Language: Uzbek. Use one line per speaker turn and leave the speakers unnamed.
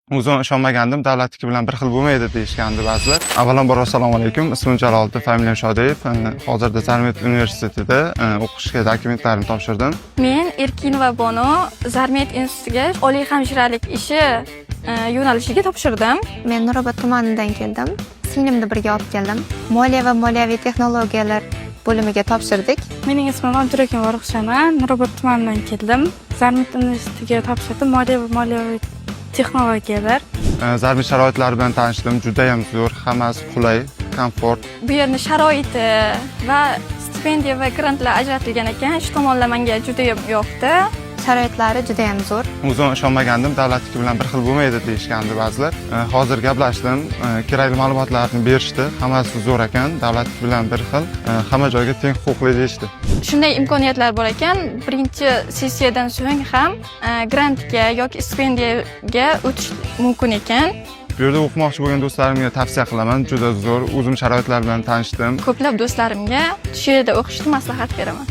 O'zim ishonmagandim, davlatniki bilan bir xil bo'lmaydi deyishgandi ba'zilar. Avvalambor assalomu alaykum. Ismim Jaloliddin, familiyam Shodiyev. Hozirda Zarmet universitetida o'qishga dokumentlarimni topshirdim.
Men Erkinova Bono Zarmet institutiga oliy hamshiralik ishi yo'nalishiga topshirdim.
Men Nurobod tumanidan keldim. Singlimni birga olib keldim. Moliya va moliyaviy texnologiyalar bo'limiga topshirdik.
Mening ismim Abdurakim Ruxshana, Nurobod tumanidan keldim. Zarmet institutiga topshirdim. Moliya va moliyaviy texnologiyalar.
Zarmet sharoitlari bilan tanishdim. Juda ham zo'r, hammasi qulay, komfort.
Bu yerning sharoiti va stipendiya va grantlar ajratilgan ekan. Shu tomonlar menga juda ham yoqdi.
Sharoitlari juda ham zo'r.
O'zim ishonmagandim, davlatniki bilan bir xil bo'lmaydi deyishgandi ba'zilar. Hozir gaplashdim, kerakli ma'lumotlarni berishdi. Hammasi zo'r ekan, davlatniki bilan bir xil, hamma joyga teng huquqli deyishdi.
Shunday imkoniyatlar bor ekan, birinchi sessiyadan so'ng ham grantga yoki stipendiyaga o'tish mumkin ekan.
Bu yerda o'qimoqchi bo'lgan do'stlarimga tavsiya qilaman, juda zo'r. O'zim sharoitlar bilan tanishdim.
Ko'plab do'stlarimga shu yerda o'qishni maslahat beraman.